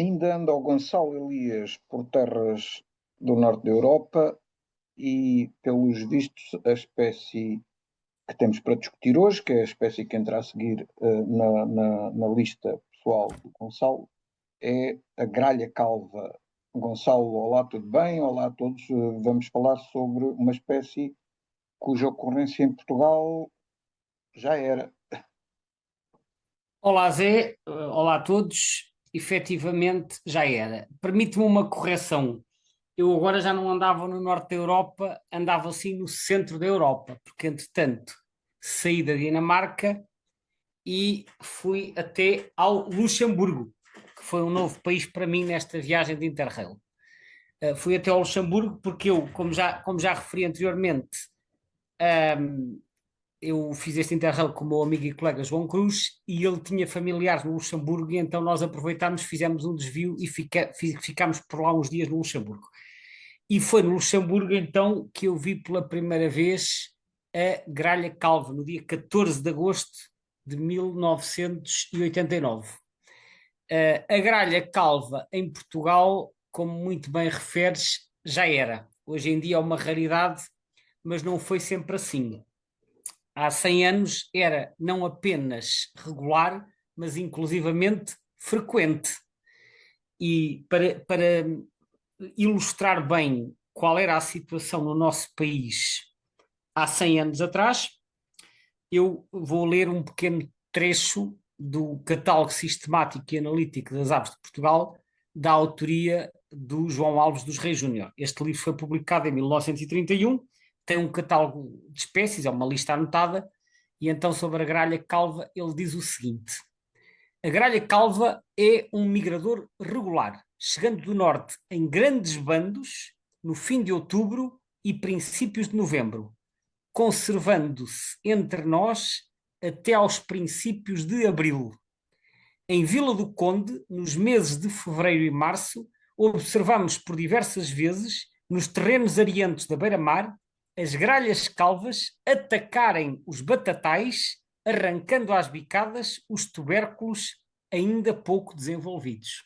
ainda anda o Gonçalo Elias por terras do norte da Europa e, pelos vistos, a espécie que temos para discutir hoje, que é a espécie que entra a seguir na lista pessoal do Gonçalo, é a gralha calva. Gonçalo, olá, tudo bem? Olá a todos. Vamos falar sobre uma espécie cuja ocorrência em Portugal já era. Olá Zé, olá a todos. Efetivamente já era. Permite-me uma correção. Eu agora já não andava no norte da Europa, andava assim no centro da Europa, porque entretanto saí da Dinamarca e fui até ao Luxemburgo, que foi um novo país para mim nesta viagem de Interrail. Fui até ao Luxemburgo porque eu, como já referi anteriormente, ahm, eu fiz este Interrail com o meu amigo e colega João Cruz e ele tinha familiares no Luxemburgo e então nós aproveitámos, fizemos um desvio e ficámos por lá uns dias no Luxemburgo. E foi no Luxemburgo então que eu vi pela primeira vez a gralha calva, no dia 14 de agosto de 1989. A gralha calva em Portugal, como muito bem referes, já era. Hoje em dia é uma raridade, mas não foi sempre assim. Há 100 anos era não apenas regular, mas inclusivamente frequente. E para ilustrar bem qual era a situação no nosso país há 100 anos atrás, eu vou ler um pequeno trecho do Catálogo Sistemático e Analítico das Aves de Portugal, da autoria do João Alves dos Reis Júnior. Este livro foi publicado em 1931, tem um catálogo de espécies, é uma lista anotada, e então sobre a gralha calva ele diz o seguinte: a gralha calva é um migrador regular, chegando do norte em grandes bandos no fim de outubro e princípios de novembro, conservando-se entre nós até aos princípios de abril. Em Vila do Conde, nos meses de fevereiro e março, observamos por diversas vezes, nos terrenos arientos da beira-mar, as gralhas calvas atacarem os batatais, arrancando às bicadas os tubérculos ainda pouco desenvolvidos.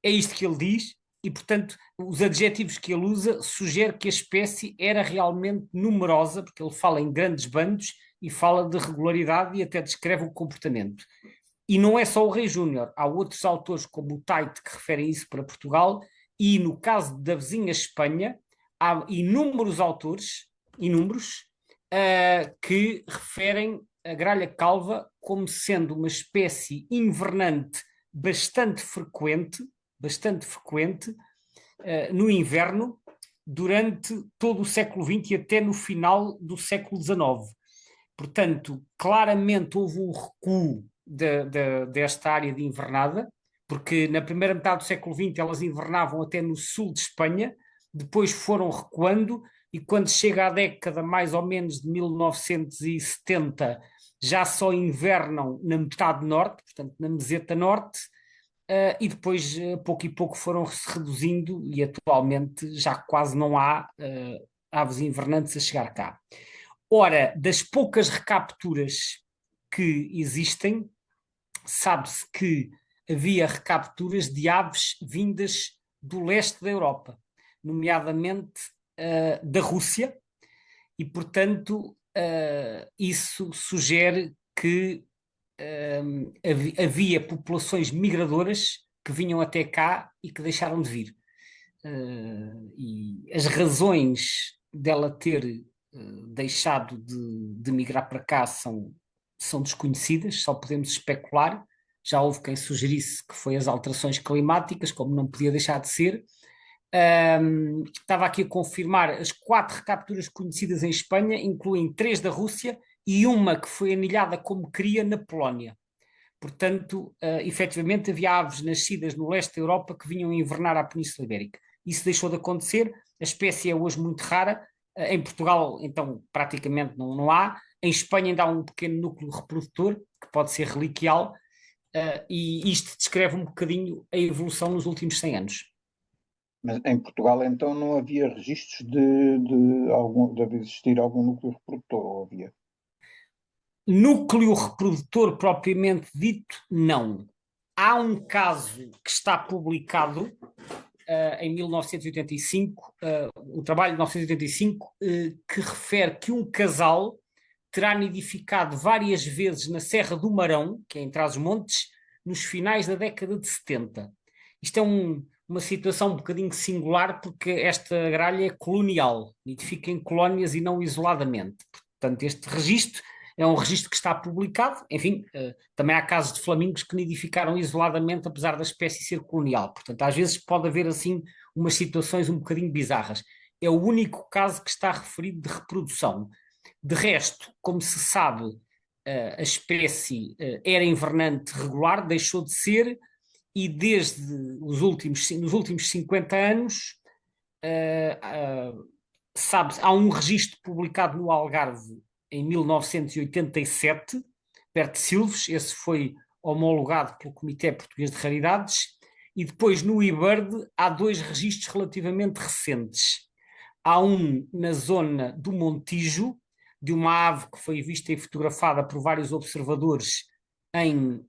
É isto que ele diz, e, portanto, os adjetivos que ele usa sugerem que a espécie era realmente numerosa, porque ele fala em grandes bandos e fala de regularidade e até descreve o comportamento. E não é só o Rei Júnior, há outros autores como o Tait que referem isso para Portugal, e no caso da vizinha Espanha, há inúmeros autores, que referem a gralha calva como sendo uma espécie invernante bastante frequente no inverno, durante todo o século XX e até no final do século XIX. Portanto, claramente houve um recuo desta área de invernada, porque na primeira metade do século XX elas invernavam até no sul de Espanha, depois foram recuando, e quando chega à década mais ou menos de 1970, já só invernam na metade norte, portanto na meseta norte, e depois, pouco e pouco, foram se reduzindo e atualmente já quase não há aves invernantes a chegar cá. Ora, das poucas recapturas que existem, sabe-se que havia recapturas de aves vindas do leste da Europa, nomeadamente da Rússia, e, portanto, isso sugere que havia populações migradoras que vinham até cá e que deixaram de vir. E as razões dela ter deixado de migrar para cá são desconhecidas, só podemos especular. Já houve quem sugerisse que foi as alterações climáticas, como não podia deixar de ser. Estava aqui a confirmar, as 4 recapturas conhecidas em Espanha incluem 3 da Rússia e uma que foi anilhada como cria na Polónia. Portanto, efetivamente havia aves nascidas no leste da Europa que vinham invernar à Península Ibérica. Isso deixou de acontecer, a espécie é hoje muito rara. Em Portugal, então, praticamente não há. Em Espanha ainda há um pequeno núcleo reprodutor, que pode ser reliquial, e isto descreve um bocadinho a evolução nos últimos 100 anos. Mas em Portugal, então, não havia registros de existir algum núcleo reprodutor, ou havia? Núcleo reprodutor propriamente dito, não. Há um caso que está publicado em 1985, o trabalho de 1985, que refere que um casal terá nidificado várias vezes na Serra do Marão, que é em Trás-os-Montes, nos finais da década de 70. Isto é uma situação um bocadinho singular, porque esta gralha é colonial, nidifica em colónias e não isoladamente. Portanto, este registro é um registro que está publicado. Enfim, também há casos de flamingos que nidificaram isoladamente, apesar da espécie ser colonial. Portanto, às vezes pode haver assim umas situações um bocadinho bizarras. É o único caso que está referido de reprodução. De resto, como se sabe, a espécie era invernante regular, deixou de ser, e desde nos últimos 50 anos, sabe, há um registro publicado no Algarve em 1987, perto de Silves. Esse foi homologado pelo Comitê Português de Raridades, e depois no eBird há dois registros relativamente recentes. Há um na zona do Montijo, de uma ave que foi vista e fotografada por vários observadores em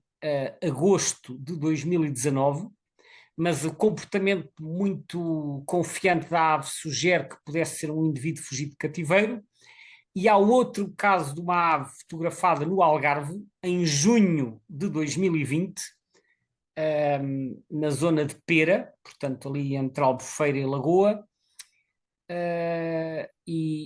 agosto de 2019, mas o comportamento muito confiante da ave sugere que pudesse ser um indivíduo fugido de cativeiro. E há outro caso de uma ave fotografada no Algarve, em junho de 2020, na zona de Pera, portanto ali entre Albufeira e Lagoa.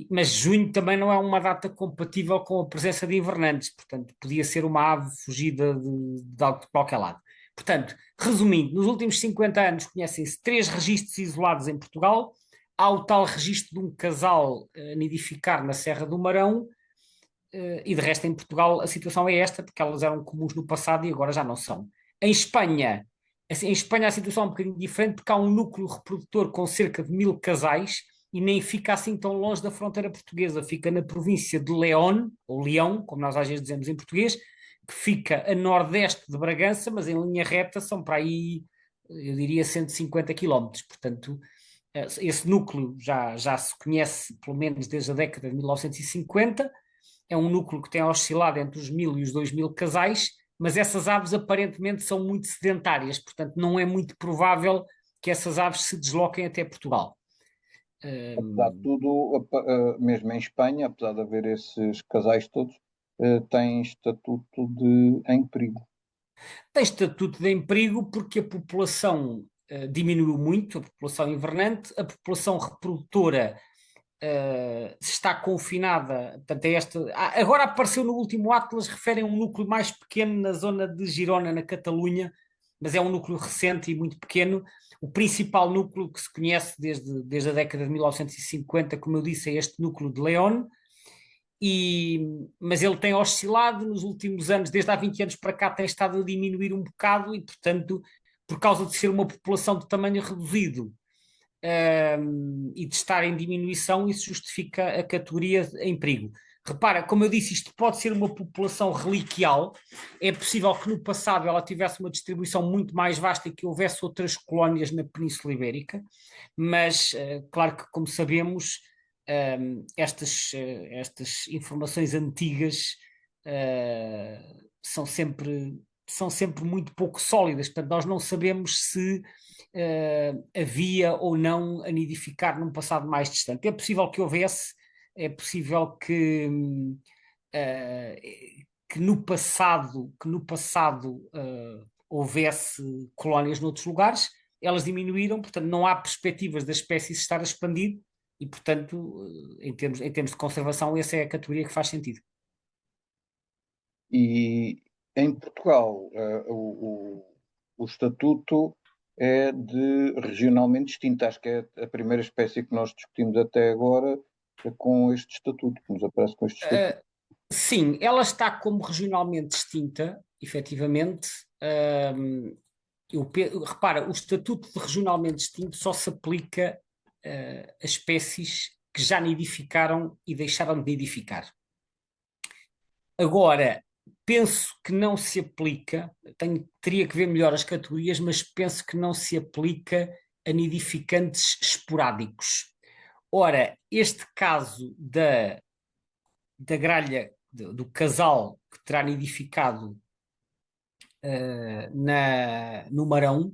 Mas junho também não é uma data compatível com a presença de invernantes, portanto podia ser uma ave fugida de qualquer lado. Portanto, resumindo, nos últimos 50 anos conhecem-se 3 registros isolados em Portugal. Há o tal registro de um casal a nidificar na Serra do Marão, e de resto em Portugal a situação é esta, porque elas eram comuns no passado e agora já não são. Em Espanha, assim, em Espanha a situação é um bocadinho diferente, porque há um núcleo reprodutor com cerca de 1000 casais e nem fica assim tão longe da fronteira portuguesa. Fica na província de León, ou Leão, como nós às vezes dizemos em português, que fica a nordeste de Bragança, mas em linha reta são para aí, eu diria, 150 quilómetros. Portanto, esse núcleo já se conhece pelo menos desde a década de 1950. É um núcleo que tem oscilado entre os 1000 e os 2000 casais, mas essas aves aparentemente são muito sedentárias, portanto não é muito provável que essas aves se desloquem até Portugal. Apesar de tudo, mesmo em Espanha, apesar de haver esses casais todos, têm estatuto de em perigo. Tem estatuto de em perigo porque a população diminuiu muito, a população invernante, a população reprodutora está confinada. Portanto, agora apareceu no último Atlas, referem um núcleo mais pequeno na zona de Girona, na Catalunha, mas é um núcleo recente e muito pequeno. O principal núcleo que se conhece desde a década de 1950, como eu disse, é este núcleo de León. Mas ele tem oscilado nos últimos anos, desde há 20 anos para cá, tem estado a diminuir um bocado e, portanto, por causa de ser uma população de tamanho reduzido, e de estar em diminuição, isso justifica a categoria em perigo. Repara, como eu disse, isto pode ser uma população reliquial. É possível que no passado ela tivesse uma distribuição muito mais vasta e que houvesse outras colónias na Península Ibérica, mas claro que, como sabemos, estas informações antigas são sempre muito pouco sólidas. Portanto, nós não sabemos se havia ou não a nidificar num passado mais distante. É possível que houvesse, é possível que no passado houvesse colónias noutros lugares. Elas diminuíram, portanto não há perspectivas da espécie se estar a expandir e, portanto, em termos de conservação, essa é a categoria que faz sentido. E em Portugal, o estatuto é de regionalmente distinto. Acho que é a primeira espécie que nós discutimos até agora com este estatuto, que nos aparece com este estatuto. Sim, ela está como regionalmente distinta, efetivamente. Repara, o estatuto de regionalmente distinto só se aplica a espécies que já nidificaram e deixaram de nidificar. Agora, penso que não se aplica, teria que ver melhor as categorias, mas penso que não se aplica a nidificantes esporádicos. Ora, este caso da gralha, do casal que terá nidificado no Marão,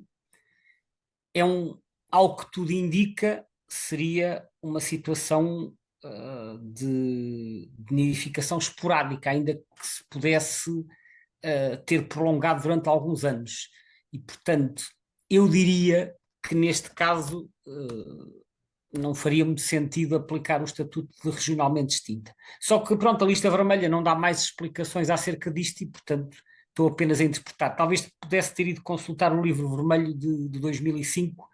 é ao que tudo indica, seria uma situação de nidificação esporádica, ainda que se pudesse ter prolongado durante alguns anos. E, portanto, eu diria que neste caso não faria muito sentido aplicar o estatuto de regionalmente distinta. Só que, pronto, a lista vermelha não dá mais explicações acerca disto e, portanto, estou apenas a interpretar. Talvez pudesse ter ido consultar o livro vermelho de 2005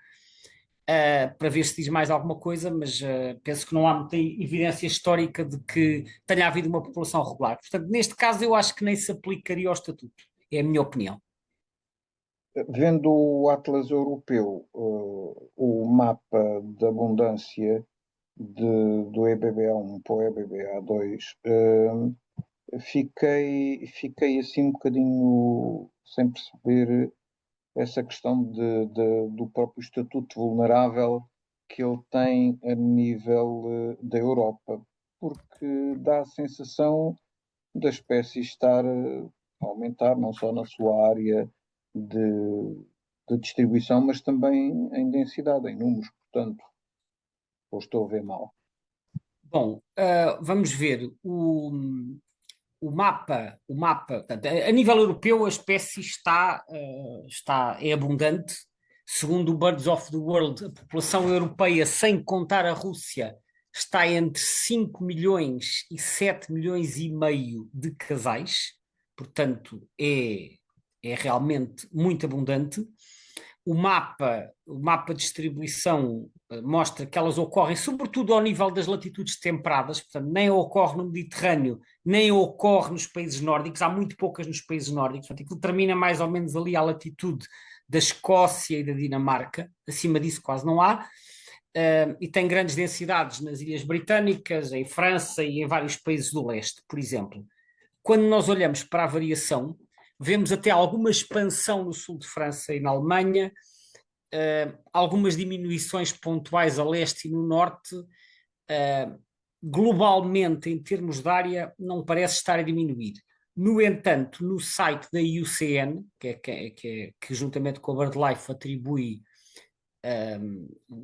para ver se diz mais alguma coisa, mas penso que não há muita evidência histórica de que tenha havido uma população regular. Portanto, neste caso, eu acho que nem se aplicaria ao estatuto. É a minha opinião. Vendo o Atlas Europeu, o mapa de abundância do EBBA1 para o EBBA2, fiquei assim um bocadinho sem perceber essa questão do próprio estatuto vulnerável que ele tem a nível da Europa, porque dá a sensação da espécie estar a aumentar, não só na sua área de distribuição, mas também em densidade, em números, portanto, ou estou a ver mal. Bom, vamos ver o mapa, portanto, a nível europeu a espécie é abundante. Segundo o Birds of the World, a população europeia, sem contar a Rússia, está entre 5 milhões e 7 milhões e meio de casais, portanto é realmente muito abundante. O mapa de distribuição mostra que elas ocorrem sobretudo ao nível das latitudes temperadas, portanto, nem ocorre no Mediterrâneo, nem ocorre nos países nórdicos, há muito poucas nos países nórdicos, portanto, aquilo termina mais ou menos ali à latitude da Escócia e da Dinamarca, acima disso quase não há, e tem grandes densidades nas Ilhas Britânicas, em França e em vários países do leste, por exemplo. Quando nós olhamos para a variação, vemos até alguma expansão no sul de França e na Alemanha, algumas diminuições pontuais a leste e no norte. Globalmente, em termos de área, não parece estar a diminuir. No entanto, no site da IUCN, que juntamente com a BirdLife atribui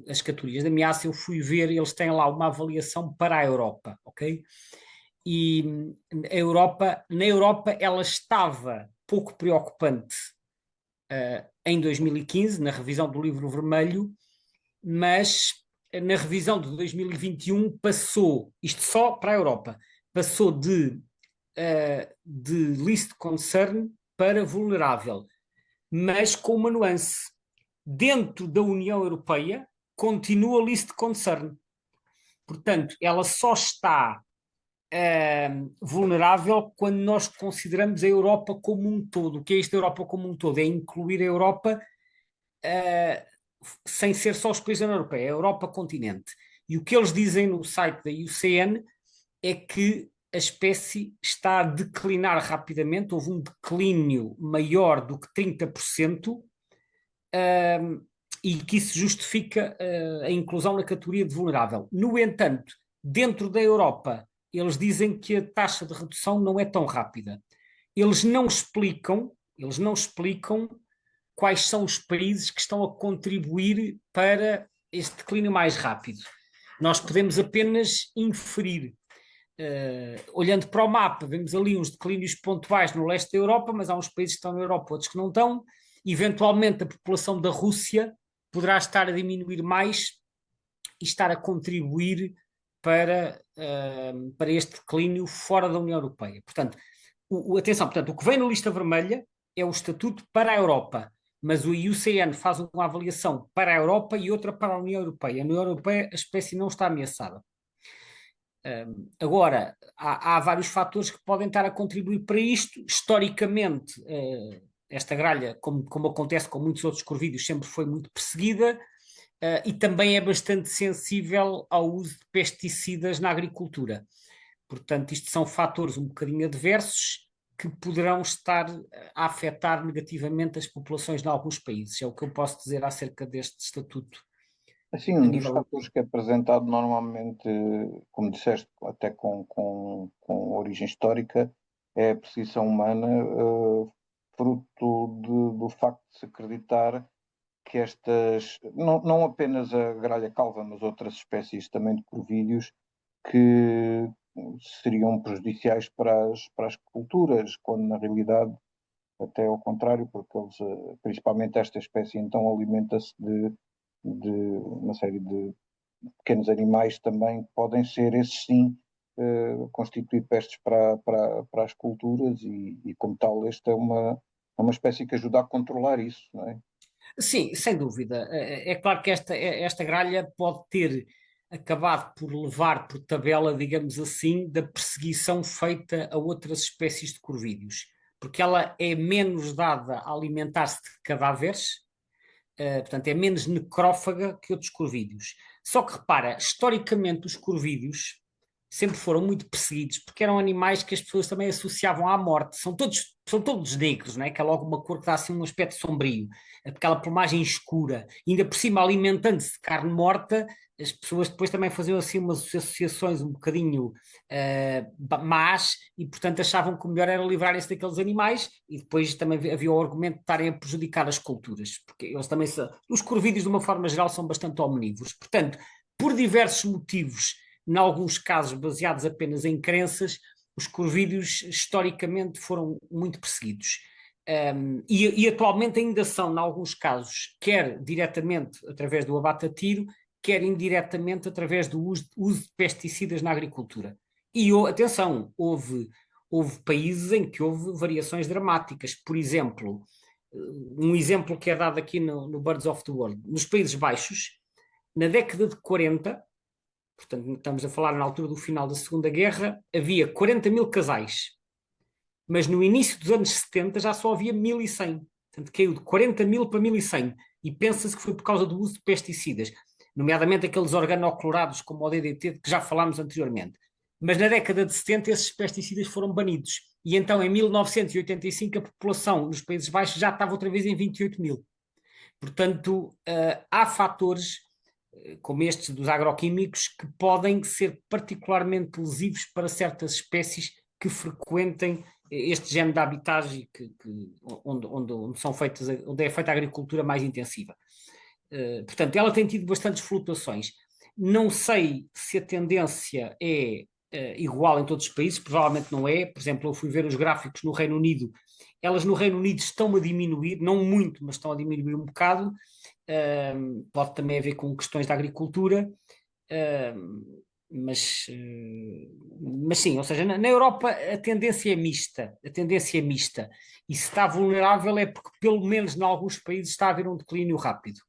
as categorias de ameaça, eu fui ver, eles têm lá uma avaliação para a Europa, ok? E na Europa ela estava pouco preocupante em 2015, na revisão do livro vermelho, mas na revisão de 2021 passou, isto só para a Europa, passou de list concern para vulnerável, mas com uma nuance. Dentro da União Europeia continua list concern. Portanto, ela só está vulnerável quando nós consideramos a Europa como um todo. O que é isto da Europa como um todo? É incluir a Europa sem ser só os países da União Europeia, a Europa continente. E o que eles dizem no site da IUCN é que a espécie está a declinar rapidamente, houve um declínio maior do que 30%, e que isso justifica a inclusão na categoria de vulnerável. No entanto, dentro da Europa, eles dizem que a taxa de redução não é tão rápida. Eles não explicam quais são os países que estão a contribuir para este declínio mais rápido. Nós podemos apenas inferir. Olhando para o mapa, vemos ali uns declínios pontuais no leste da Europa, mas há uns países que estão na Europa, outros que não estão. Eventualmente, a população da Rússia poderá estar a diminuir mais e estar a contribuir para este declínio fora da União Europeia. Portanto, atenção, portanto, o que vem na lista vermelha é o estatuto para a Europa, mas o IUCN faz uma avaliação para a Europa e outra para a União Europeia. Na União Europeia a espécie não está ameaçada. Agora, há vários fatores que podem estar a contribuir para isto. Historicamente, esta gralha, como acontece com muitos outros corvídeos, sempre foi muito perseguida, e também é bastante sensível ao uso de pesticidas na agricultura. Portanto, isto são fatores um bocadinho adversos que poderão estar a afetar negativamente as populações em alguns países. É o que eu posso dizer acerca deste estatuto Assim, a um dos nível. fatores que é apresentado normalmente, como disseste, até com origem histórica, é a precisão humana fruto do facto de se acreditar que estas, não apenas a gralha calva, mas outras espécies também de corvídeos, que seriam prejudiciais para as culturas, quando na realidade até ao contrário, porque eles, principalmente esta espécie, então alimenta-se de uma série de pequenos animais também, que podem ser, esses sim, constituir pestes para as culturas e, como tal, esta é uma espécie que ajuda a controlar isso, não é? Sim, sem dúvida. É claro que esta gralha pode ter acabado por levar por tabela, digamos assim, da perseguição feita a outras espécies de corvídeos, porque ela é menos dada a alimentar-se de cadáveres, portanto, é menos necrófaga que outros corvídeos. Só que repara, historicamente, os corvídeos sempre foram muito perseguidos porque eram animais que as pessoas também associavam à morte. São todos negros, não é? Que é logo uma cor que dá assim um aspecto sombrio, aquela plumagem escura, e ainda por cima alimentando-se de carne morta. As pessoas depois também faziam assim umas associações um bocadinho más, e portanto achavam que o melhor era livrarem-se daqueles animais, e depois também havia o argumento de estarem a prejudicar as culturas, porque eles também os corvídeos de uma forma geral são bastante omnívoros, portanto, por diversos motivos, em alguns casos baseados apenas em crenças, os corvídeos historicamente foram muito perseguidos. E atualmente ainda são, em alguns casos, quer diretamente através do abate a tiro, quer indiretamente através do uso de pesticidas na agricultura. E atenção, houve países em que houve variações dramáticas. Por exemplo, um exemplo que é dado aqui no Birds of the World, nos Países Baixos, na década de 40, portanto estamos a falar na altura do final da Segunda Guerra, havia 40 mil casais, mas no início dos anos 70 já só havia 1.100. Portanto, caiu de 40 mil para 1.100. E pensa-se que foi por causa do uso de pesticidas, nomeadamente aqueles organoclorados como o DDT, de que já falámos anteriormente. Mas na década de 70 esses pesticidas foram banidos. E então em 1985 a população nos Países Baixos já estava outra vez em 28 mil. Portanto, há fatores como estes dos agroquímicos que podem ser particularmente lesivos para certas espécies que frequentem este género de habitagem onde são feitas, onde é feita a agricultura mais intensiva. Portanto, ela tem tido bastantes flutuações. Não sei se a tendência é igual em todos os países, provavelmente não é. Por exemplo, eu fui ver os gráficos no Reino Unido. Elas no Reino Unido estão a diminuir, não muito, mas estão a diminuir um bocado. Pode também haver com questões da agricultura. Mas, mas sim, ou seja, na Europa a tendência é mista, a tendência é mista, e se está vulnerável é porque pelo menos em alguns países está a haver um declínio rápido.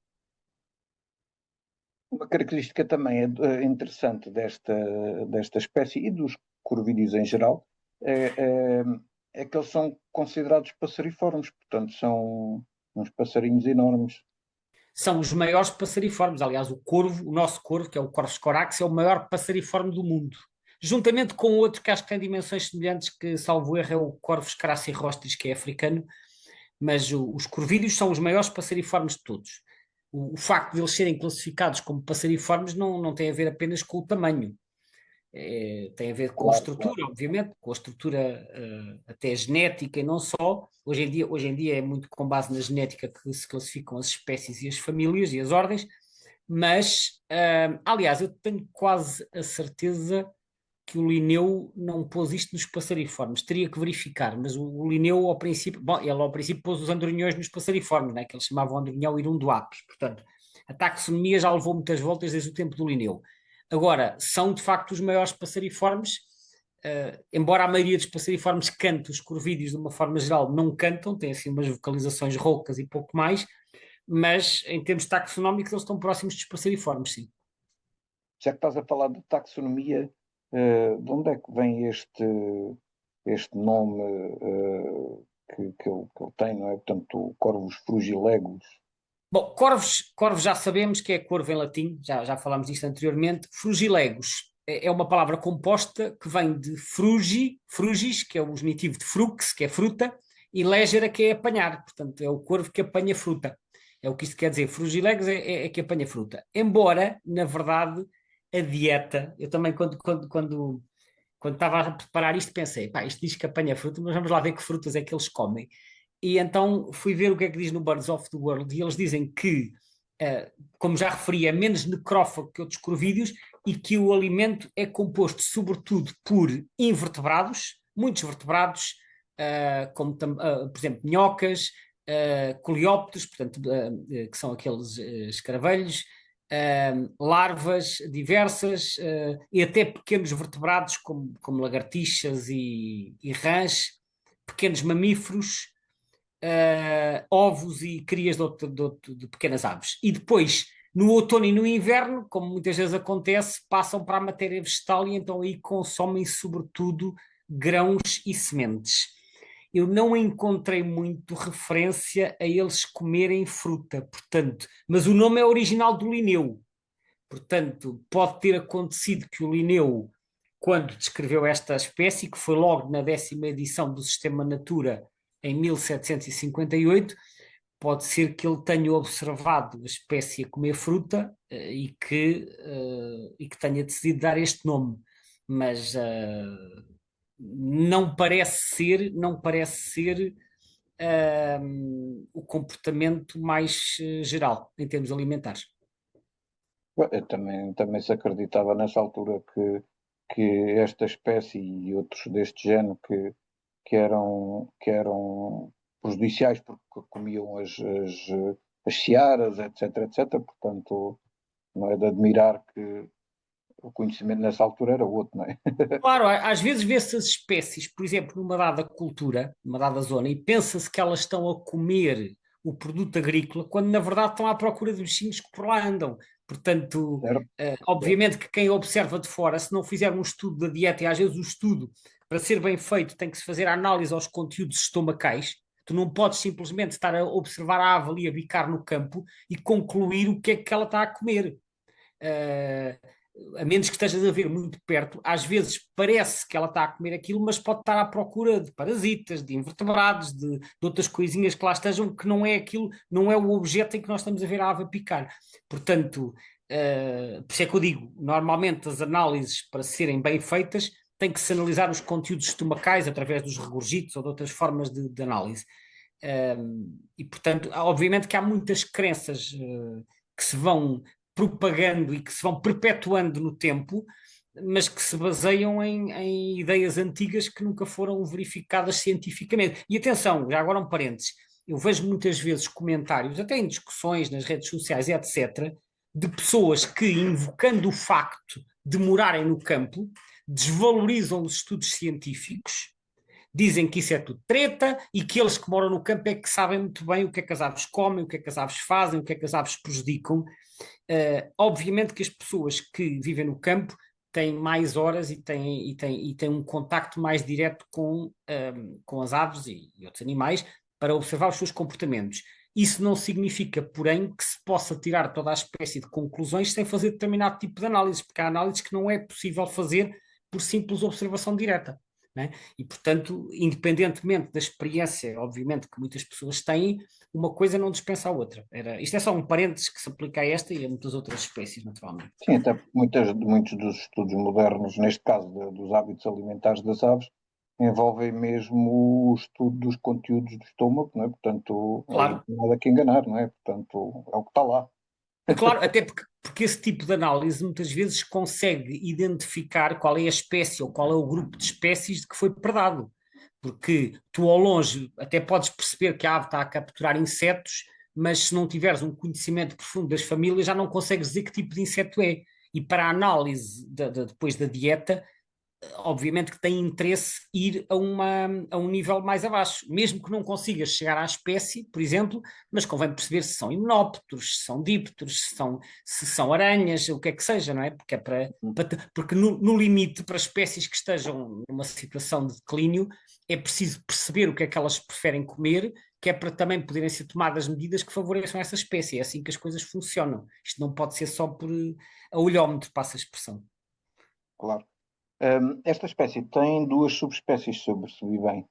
Uma característica também interessante desta espécie e dos corvídeos em geral é, é que eles são considerados passeriformes, portanto são uns passarinhos enormes. São os maiores passeriformes, aliás o corvo, o nosso corvo, que é o Corvus corax, é o maior passeriforme do mundo, juntamente com outro que acho que tem dimensões semelhantes, que salvo erro é o Corvus crassirrostris, que é africano, mas os corvídeos são os maiores passeriformes de todos. O facto de eles serem classificados como passeriformes não tem a ver apenas com o tamanho. Tem a ver com a Claro, claro. estrutura, obviamente, com a estrutura até genética e não só. Hoje em dia é muito com base na genética que se classificam as espécies e as famílias e as ordens, mas, aliás, eu tenho quase a certeza que o Linneu não pôs isto nos passariformes, teria que verificar, mas o Linneu ao princípio, bom, ele ao princípio pôs os andronhões nos passariformes, né, que eles chamavam andronhão irundoapes, portanto, a taxonomia já levou muitas voltas desde o tempo do Linneu. Agora, são de facto os maiores passariformes, embora a maioria dos passariformes cante, os corvídeos de uma forma geral não cantam, têm assim umas vocalizações roucas e pouco mais, mas em termos taxonómicos eles estão próximos dos passariformes, sim. Já que estás a falar de taxonomia, de onde é que vem este nome que ele tem, não é? Portanto, o Corvus frugilegos. Bom, corvos já sabemos que é corvo em latim, já falámos disto anteriormente. Frugilegos é uma palavra composta que vem de frugis, que é o genitivo de frux, que é fruta, e legera, que é apanhar. Portanto, é o corvo que apanha fruta. É o que isto quer dizer. Frugilegos é que apanha fruta. Embora, na verdade, a dieta, eu também quando estava a preparar isto pensei, pá, isto diz que apanha fruta, mas vamos lá ver que frutas é que eles comem. E então fui ver o que é que diz no Birds of the World, e eles dizem que, como já referi, é menos necrófago que outros corvídeos e que o alimento é composto sobretudo por invertebrados, muitos vertebrados, como por exemplo minhocas, coleópteros, portanto, que são aqueles escaravelhos, larvas diversas, e até pequenos vertebrados como lagartixas e rãs, pequenos mamíferos, ovos e crias de pequenas aves. E depois, no outono e no inverno, como muitas vezes acontece, passam para a matéria vegetal e então aí consomem sobretudo grãos e sementes. Eu não encontrei muito referência a eles comerem fruta, portanto, mas o nome é original do Linneu. Portanto, pode ter acontecido que o Linneu, quando descreveu esta espécie, que foi logo na 10ª edição do Sistema Natura, em 1758, pode ser que ele tenha observado a espécie a comer fruta e que tenha decidido dar este nome. Mas não parece ser o comportamento mais geral em termos alimentares. Eu também se acreditava nessa altura que esta espécie e outros deste género que eram prejudiciais porque comiam as searas, etc. Portanto, não é de admirar que o conhecimento nessa altura era outro, não é? Claro, às vezes vê-se as espécies, por exemplo, numa dada cultura, numa dada zona, e pensa-se que elas estão a comer o produto agrícola, quando na verdade estão à procura de bichinhos que por lá andam. Portanto, Certo? Certo. obviamente que quem observa de fora, se não fizer um estudo da dieta, e às vezes o estudo, para ser bem feito, tem que se fazer a análise aos conteúdos estomacais. Tu não podes simplesmente estar a observar a ave ali a bicar no campo e concluir o que é que ela está a comer. A menos que estejas a ver muito perto, às vezes parece que ela está a comer aquilo, mas pode estar à procura de parasitas, de invertebrados, de outras coisinhas que lá estejam, que não é aquilo, não é o objeto em que nós estamos a ver a ave picar. Portanto, por isso é que eu digo, normalmente as análises, para serem bem feitas, tem que se analisar os conteúdos estomacais através dos regurgitos ou de outras formas de análise. E, portanto, obviamente que há muitas crenças que se vão propagando e que se vão perpetuando no tempo, mas que se baseiam em ideias antigas que nunca foram verificadas cientificamente. E atenção, já agora um parênteses, eu vejo muitas vezes comentários, até em discussões nas redes sociais, etc., de pessoas que, invocando o facto de morarem no campo, desvalorizam os estudos científicos, dizem que isso é tudo treta e que eles que moram no campo é que sabem muito bem o que é que as aves comem, o que é que as aves fazem, o que é que as aves prejudicam. Obviamente que as pessoas que vivem no campo têm mais horas e têm um contacto mais direto com as aves e outros animais para observar os seus comportamentos. Isso não significa, porém, que se possa tirar toda a espécie de conclusões sem fazer determinado tipo de análise, porque há análises que não é possível fazer por simples observação direta. Né? E, portanto, independentemente da experiência, obviamente, que muitas pessoas têm, uma coisa não dispensa a outra. Isto é só um parênteses que se aplica a esta e a muitas outras espécies, naturalmente. Sim, até porque muitos dos estudos modernos, neste caso dos hábitos alimentares das aves, envolvem mesmo o estudo dos conteúdos do estômago, não é? Portanto, aí Claro, não tem nada que enganar, não é? Portanto, é o que está lá. claro, até porque esse tipo de análise muitas vezes consegue identificar qual é a espécie ou qual é o grupo de espécies de que foi predado. Porque tu ao longe até podes perceber que a ave está a capturar insetos, mas se não tiveres um conhecimento profundo das famílias já não consegues dizer que tipo de inseto é. E para a análise depois da dieta, obviamente que tem interesse ir a um nível mais abaixo, mesmo que não consigas chegar à espécie, por exemplo, mas convém perceber se são himenópteros, se são dípteros, se são aranhas, o que é que seja, não é? Porque, porque no limite, para espécies que estejam numa situação de declínio, é preciso perceber o que é que elas preferem comer, que é para também poderem ser tomadas medidas que favoreçam essa espécie. É assim que as coisas funcionam. Isto não pode ser só por a olhómetro, passa a expressão. Claro. Esta espécie tem duas subespécies, se eu percebi bem.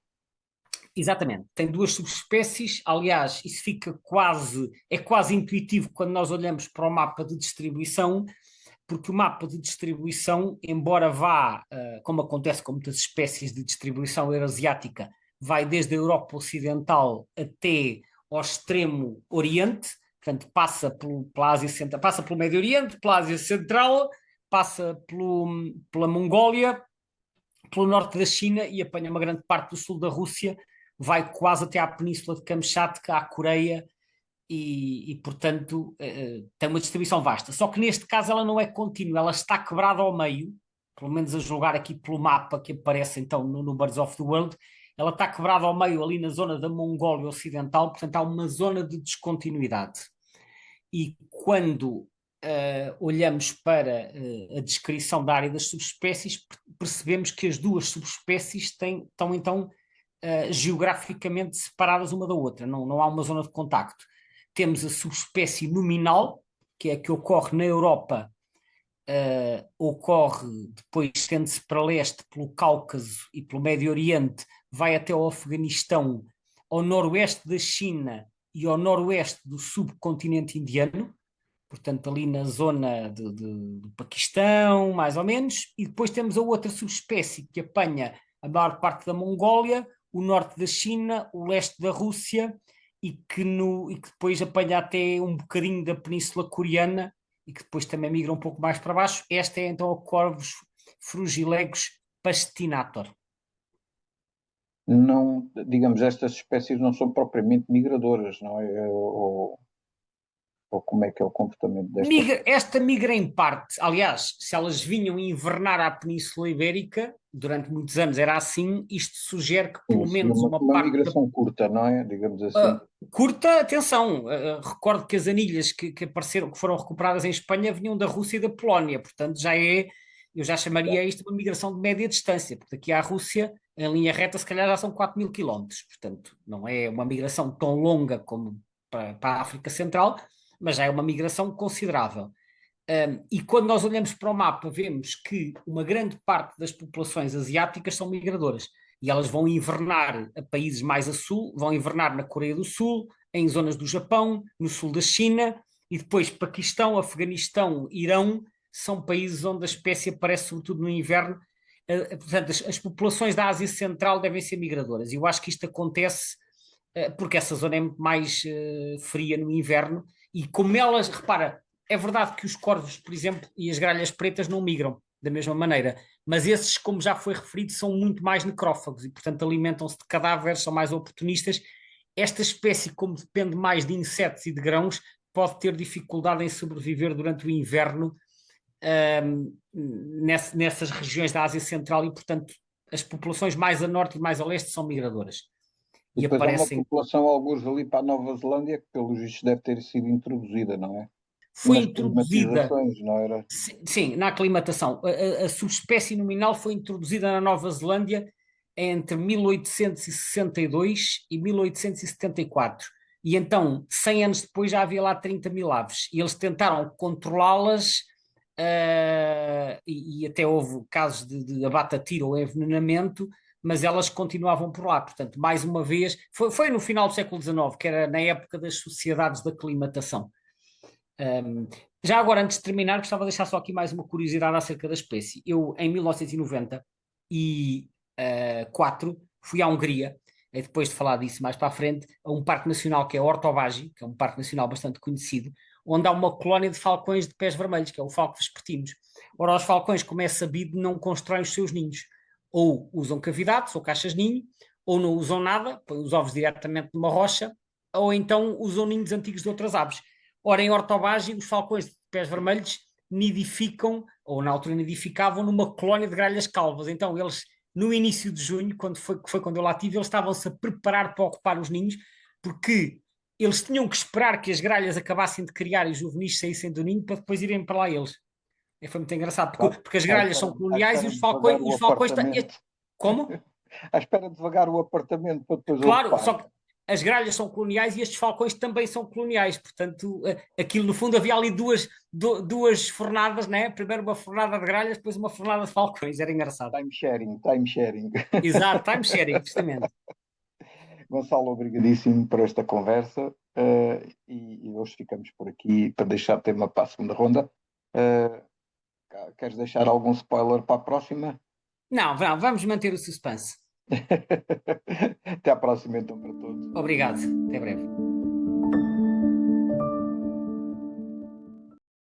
Exatamente, tem duas subespécies, aliás, isso é quase intuitivo quando nós olhamos para o mapa de distribuição, porque o mapa de distribuição, embora vá, como acontece com muitas espécies de distribuição euroasiática, vai desde a Europa Ocidental até ao extremo Oriente, portanto pela Ásia Central, passa pelo Médio Oriente, pela Ásia Central, passa pela Mongólia, pelo norte da China e apanha uma grande parte do sul da Rússia, vai quase até à Península de Kamchatka, à Coreia, portanto, tem uma distribuição vasta. Só que neste caso ela não é contínua, ela está quebrada ao meio, pelo menos a julgar aqui pelo mapa que aparece então no Birds of the World, ela está quebrada ao meio ali na zona da Mongólia Ocidental, portanto há uma zona de descontinuidade. E quando olhamos para a descrição da área das subespécies, percebemos que as duas subespécies estão então geograficamente separadas uma da outra, não há uma zona de contacto. Temos a subespécie nominal, que é a que ocorre na Europa, ocorre depois, estende-se para leste pelo Cáucaso e pelo Médio Oriente, vai até ao Afeganistão, ao noroeste da China e ao noroeste do subcontinente indiano, portanto ali na zona do Paquistão, mais ou menos, e depois temos a outra subespécie que apanha a maior parte da Mongólia, o norte da China, o leste da Rússia, e que depois apanha até um bocadinho da Península Coreana, e que depois também migra um pouco mais para baixo. Esta é então a Corvus frugilegos pastinator. Não, digamos, estas espécies não são propriamente migradoras, não é? Ou como é que é o comportamento destas? Esta migra em parte, aliás, se elas vinham invernar à Península Ibérica, durante muitos anos era assim, isto sugere que Sim, pelo seria menos uma uma parte migração curta, não é? Digamos assim. curta, atenção, recordo que as anilhas que apareceram, que foram recuperadas em Espanha, vinham da Rússia e da Polónia, portanto eu já chamaria isto uma migração de média distância, porque daqui à Rússia, em linha reta, se calhar já são 4.000 quilómetros, portanto não é uma migração tão longa como para a África Central, mas já é uma migração considerável. E quando nós olhamos para o mapa, vemos que uma grande parte das populações asiáticas são migradoras e elas vão invernar a países mais a sul, vão invernar na Coreia do Sul, em zonas do Japão, no sul da China, e depois Paquistão, Afeganistão, Irão, são países onde a espécie aparece sobretudo no inverno. Portanto, as populações da Ásia Central devem ser migradoras. E eu acho que isto acontece porque essa zona é muito mais fria no inverno, e como elas, repara, é verdade que os corvos, por exemplo, e as gralhas pretas não migram da mesma maneira, mas esses, como já foi referido, são muito mais necrófagos e, portanto, alimentam-se de cadáveres, são mais oportunistas. Esta espécie, como depende mais de insetos e de grãos, pode ter dificuldade em sobreviver durante o inverno nessas regiões da Ásia Central e, portanto, as populações mais a norte e mais a leste são migradoras. E E depois há uma aparecem. população, alguns ali para a Nova Zelândia, que pelos vistos deve ter sido introduzida, não é? Foi Nas introduzida. climatizações, não era? Sim, na aclimatação. A subespécie nominal foi introduzida na Nova Zelândia entre 1862 e 1874. E então, 100 anos depois, já havia lá 30 mil aves. E eles tentaram controlá-las, e até houve casos de abate a tiro ou envenenamento, mas elas continuavam por lá. Portanto, mais uma vez, foi no final do século XIX, que era na época das sociedades de aclimatação. Já agora, antes de terminar, gostava de deixar só aqui mais uma curiosidade acerca da espécie. Eu, em 1994, fui à Hungria, e depois de falar disso mais para a frente, a um parque nacional que é Ortovági, que é um parque nacional bastante conhecido, onde há uma colónia de falcões de pés vermelhos, que é o falco vespertinos. Ora, os falcões, como é sabido, não constroem os seus ninhos. Ou usam cavidades, ou caixas-ninho, ou não usam nada, põem os ovos diretamente numa rocha, ou então usam ninhos antigos de outras aves. Ora, em Ortobage, os falcões de pés vermelhos nidificam, ou na altura nidificavam, numa colónia de gralhas calvas. Então, eles, no início de junho, foi quando eu lá estive, eles estavam-se a preparar para ocupar os ninhos, porque eles tinham que esperar que as gralhas acabassem de criar e os juvenis saíssem do ninho para depois irem para lá eles. E foi muito engraçado, porque as gralhas são À coloniais e espera os de falcões... vagar o Os falcões apartamento. como? À espera de vagar o apartamento para depois Claro, ocupar. só que as gralhas são coloniais e estes falcões também são coloniais, portanto, aquilo no fundo havia ali duas fornadas, né? Primeiro uma fornada de gralhas, depois uma fornada de falcões, era engraçado. Time sharing, time sharing. Exato, time sharing, precisamente. Gonçalo, obrigadíssimo por esta conversa e hoje ficamos por aqui para deixar tema para a segunda ronda. Uh, Queres deixar algum spoiler para a próxima? Não, vamos manter o suspense. Até à próxima então para todos. Obrigado, até breve.